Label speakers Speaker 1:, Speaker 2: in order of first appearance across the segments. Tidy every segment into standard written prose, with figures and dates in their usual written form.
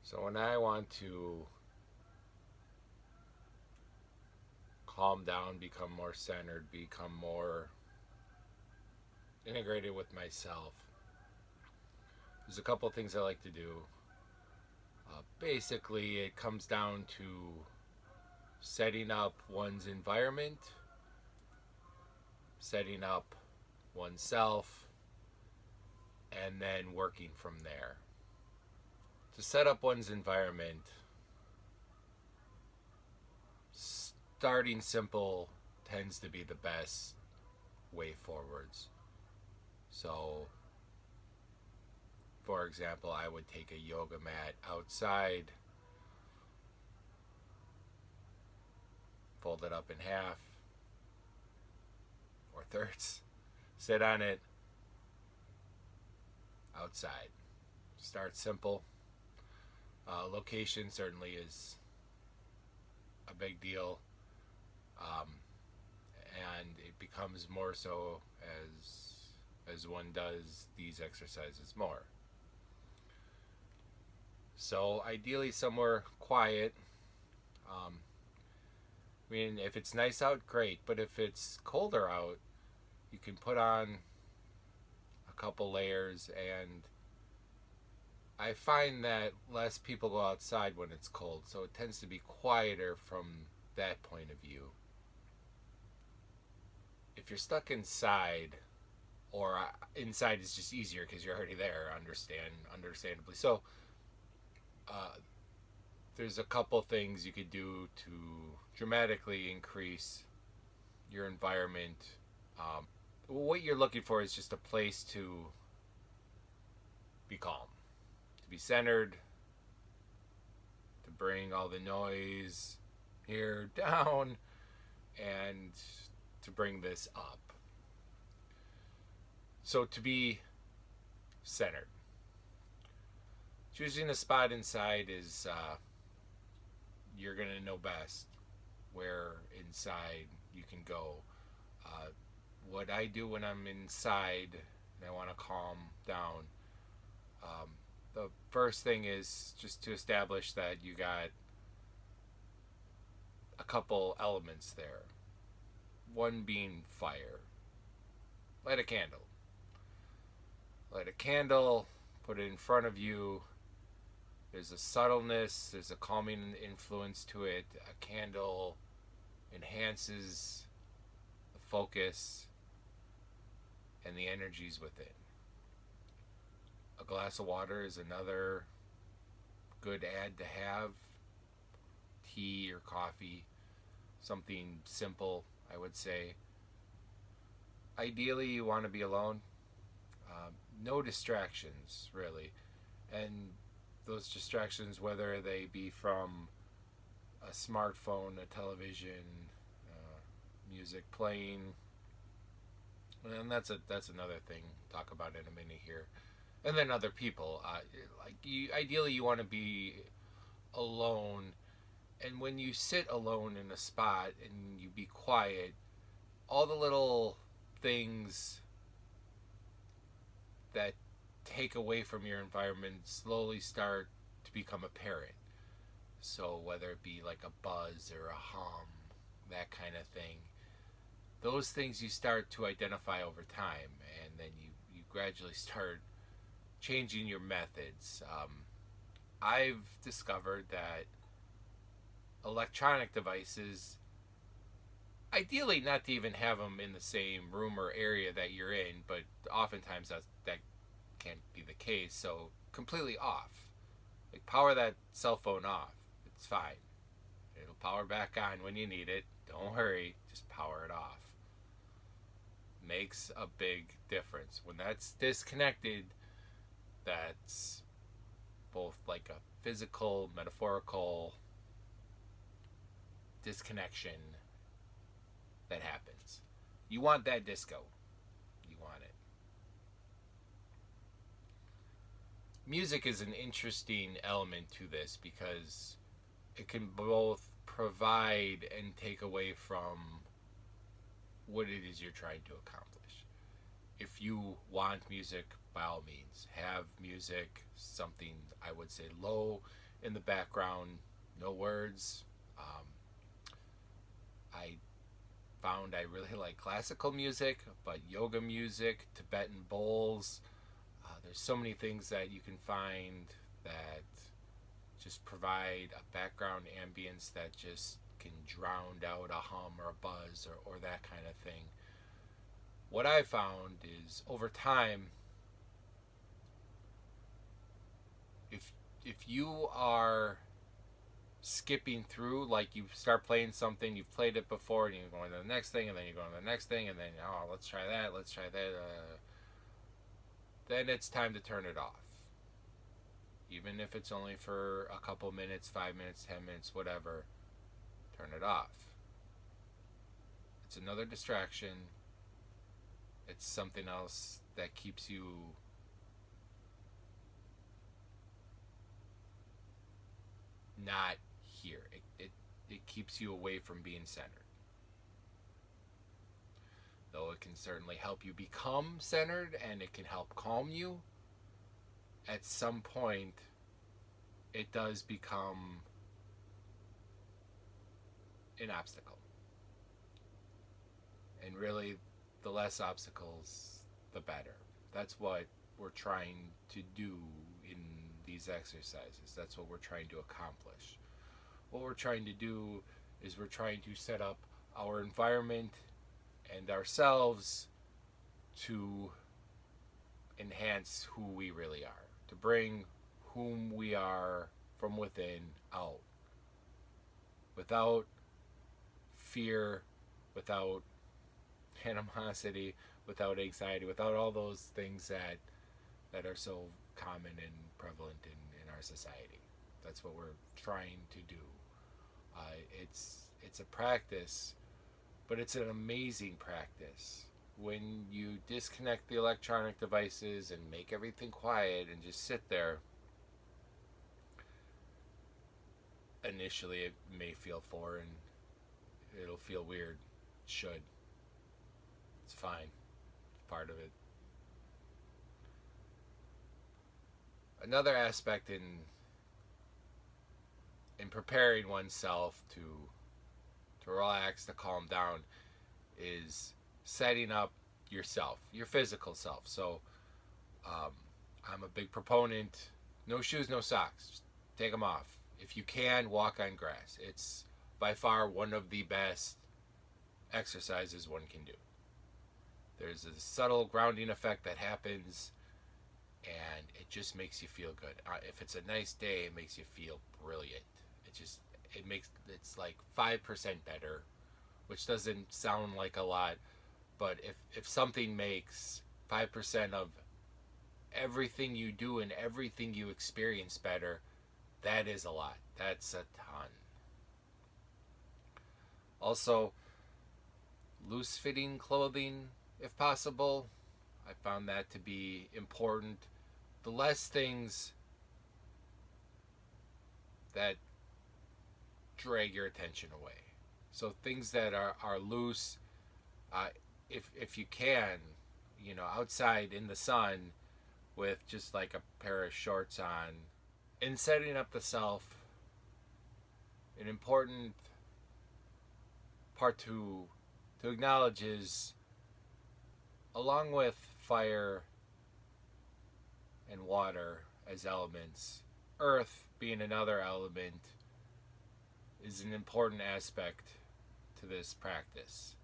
Speaker 1: So when I want to calm down, become more centered, become more integrated with myself, there's a couple things I like to do. Basically, it comes down to setting up one's environment, setting up oneself, and then working from there. To set up one's environment, starting simple tends to be the best way forwards. So, for example, I would take a yoga mat outside, fold it up in half or thirds, sit on it outside. Start simple. Location certainly is a big deal, um, and it becomes more so as one does these exercises more. So ideally somewhere quiet. Um, I mean, if it's nice out, great. But if it's colder out, you can put on a couple layers, and I find that less people go outside when it's cold, so it tends to be quieter from that point of view. If you're stuck inside, or inside is just easier because you're already there, understandably. So, uh, there's a couple things you could do to dramatically increase your environment. What you're looking for is just a place to be calm, to be centered, to bring all the noise here down, and to bring this up. So, to be centered, choosing a spot inside is you're going to know best where inside you can go. Uh, what I do when I'm inside and I want to calm down, um, the first thing is just to establish that you got a couple elements there. One being fire. Light a candle. Light a candle, put it in front of you. There's a subtleness, there's a calming influence to it. A candle enhances the focus and the energies within. A glass of water is another good add to have. Tea or coffee, something simple, I would say. Ideally, you want to be alone. No distractions, really. And those distractions, whether they be from a smartphone, a television, music playing, and that's another thing. Talk about in a minute here, and then other people. Ideally, you want to be alone, and when you sit alone in a spot and you be quiet, all the little things that take away from your environment slowly start to become apparent. So whether it be like a buzz or a hum, that kind of thing, those things you start to identify over time, and then you gradually start changing your methods. I've discovered that electronic devices, ideally not to even have them in the same room or area that you're in, but oftentimes that can't be the case. So completely off. Like power that cell phone off. It's fine. It'll power back on when you need it. Don't worry. Just power it off. Makes a big difference. When that's disconnected, that's both like a physical, metaphorical disconnection that happens. You want that disco. You want it. Music is an interesting element to this because it can both provide and take away from what it is you're trying to accomplish. If you want music, by all means, have music, something I would say low in the background, no words. Um, I found I really like classical music, but yoga music, Tibetan bowls. There's so many things that you can find that just provide a background ambience that just can drown out a hum or a buzz or that kind of thing. What I found is over time, if if you are skipping through, like you start playing something, you've played it before, and you're going to the next thing, and then you're going to the next thing, and then, oh, let's try that, then it's time to turn it off. Even if it's only for a couple minutes, 5 minutes, 10 minutes, whatever, turn it off. It's another distraction. It's something else that keeps you not here. It keeps you away from being centered. Though it can certainly help you become centered and it can help calm you, at some point it does become an obstacle. And really, the less obstacles, the better. That's what we're trying to do in these exercises. That's what we're trying to accomplish. What we're trying to do is we're trying to set up our environment and ourselves to enhance who we really are, to bring whom we are from within out, without fear, without animosity, without anxiety, without all those things that are so common and prevalent in our society. That's what we're trying to do. It's a practice, but it's an amazing practice. When you disconnect the electronic devices and make everything quiet and just sit there, initially it may feel foreign. It'll feel weird. It should. It's fine. It's part of it. Another aspect in preparing oneself to relax, to calm down, is setting up yourself, your physical self. So I'm a big proponent, no shoes, no socks. Just take them off. If you can, walk on grass. It's by far one of the best exercises one can do. There's a subtle grounding effect that happens, and it just makes you feel good. If it's a nice day, it makes you feel brilliant. It's like 5% better, which doesn't sound like a lot, but if something makes 5% of everything you do and everything you experience better, that is a lot. That's a ton. Also, loose fitting clothing, if possible. I found that to be important. The less things that drag your attention away. So things that are loose, if you can, outside in the sun with just like a pair of shorts on. In setting up the self, an important part to acknowledge is, along with fire and water as elements, earth being another element is an important aspect to this practice.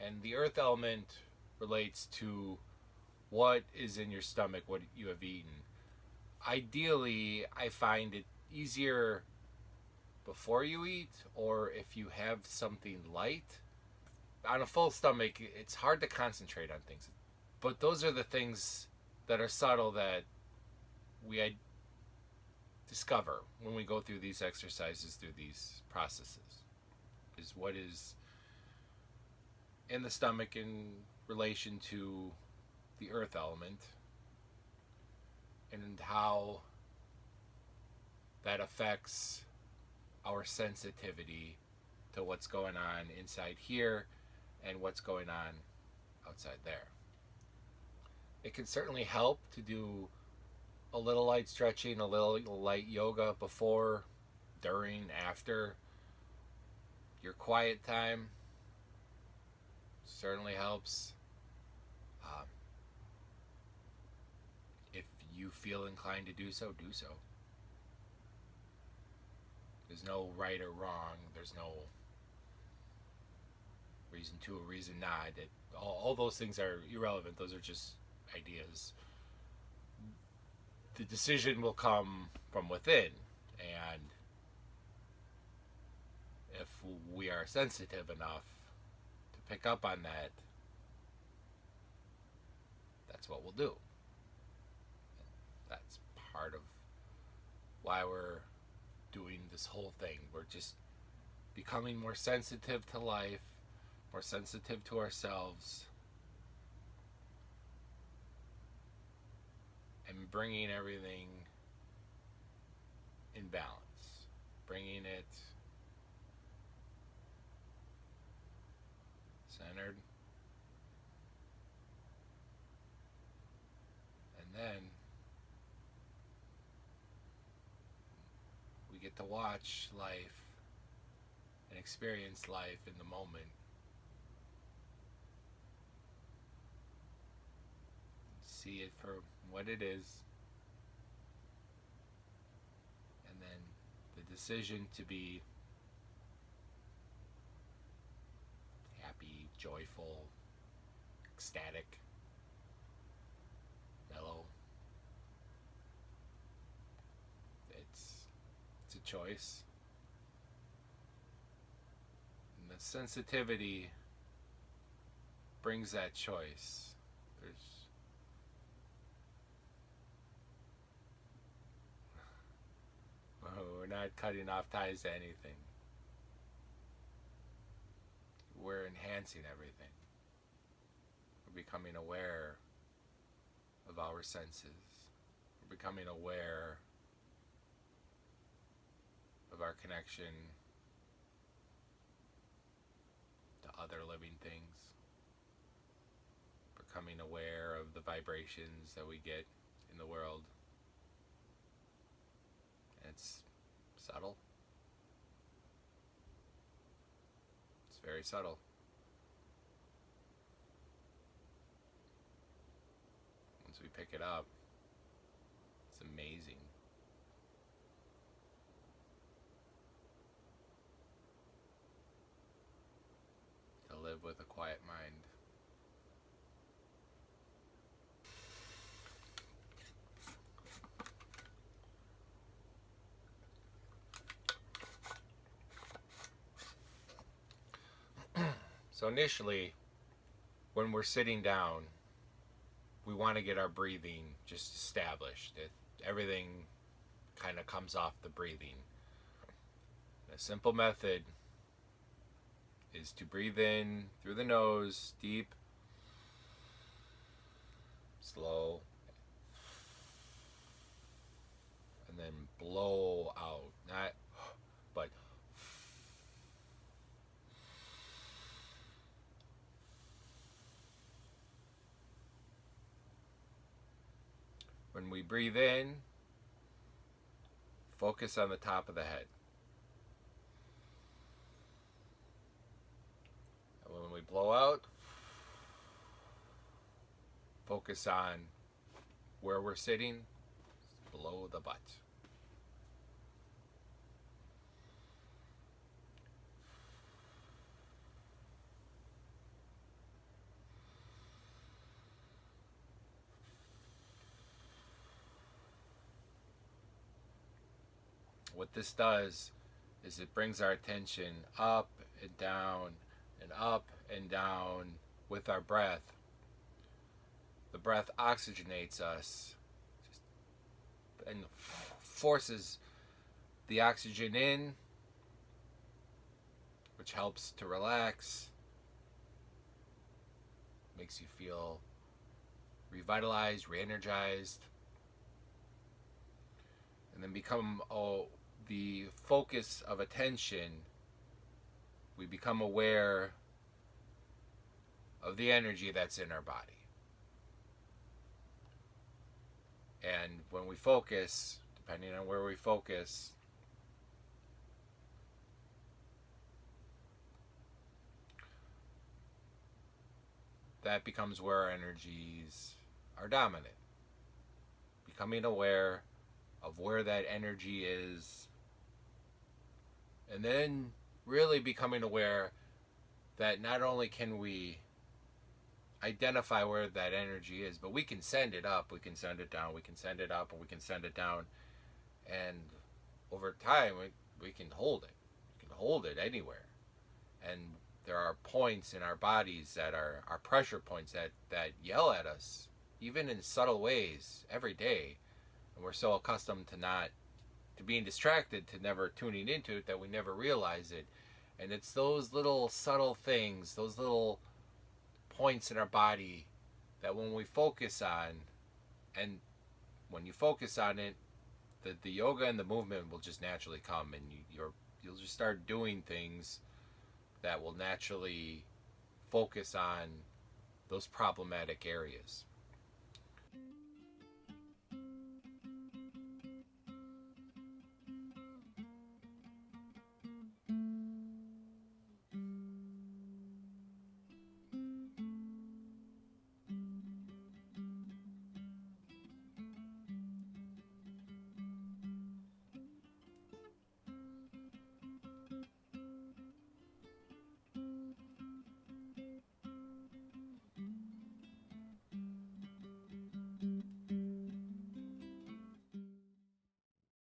Speaker 1: And the earth element relates to what is in your stomach, what you have eaten. Ideally, I find it easier before you eat, or if you have something light. On a full stomach, it's hard to concentrate on things. But those are the things that are subtle that we discover when we go through these exercises, through these processes. Is what is in the stomach in relation to the earth element, and how that affects our sensitivity to what's going on inside here and what's going on outside there. It can certainly help to do a little light stretching, a little light yoga before, during, after your quiet time certainly helps. Um, if you feel inclined to do so, do so. There's no right or wrong. There's no reason to or reason not. All those things are irrelevant. Those are just ideas. The decision will come from within. And if we are sensitive enough to pick up on that, that's what we'll do. That's part of why we're doing this whole thing. We're just becoming more sensitive to life, more sensitive to ourselves, and bringing everything in balance, bringing it centered, and then we get to watch life and experience life in the moment. See it for what it is, and then the decision to be happy, joyful, ecstatic, mellow. It's a choice. And the sensitivity brings that choice. We're not cutting off ties to anything. We're enhancing everything. We're becoming aware of our senses. We're becoming aware of our connection to other living things. Becoming aware of the vibrations that we get in the world. And it's subtle. It's very subtle. Once we pick it up, it's amazing. To live with a quiet mind. So initially, when we're sitting down, we want to get our breathing just established. Everything kind of comes off the breathing. A simple method is to breathe in through the nose, deep, slow, and then blow out. Not, but when we breathe in, focus on the top of the head. And when we blow out, focus on where we're sitting, below the butt. What this does is it brings our attention up and down and up and down with our breath. The breath oxygenates us and forces the oxygen in, which helps to relax, makes you feel revitalized, re-energized, and then become the focus of attention. We become aware of the energy that's in our body. And when we focus, depending on where we focus, that becomes where our energies are dominant. Becoming aware of where that energy is, and then really becoming aware that not only can we identify where that energy is, but we can send it up, we can send it down, we can send it up, and we can send it down. And over time, we can hold it. We can hold it anywhere. And there are points in our bodies that are our pressure points that yell at us, even in subtle ways, every day. And we're so accustomed to being distracted, to never tuning into it, that we never realize it. And it's those little subtle things, those little points in our body that when we focus on, and when you focus on it, the yoga and the movement will just naturally come, and you'll just start doing things that will naturally focus on those problematic areas.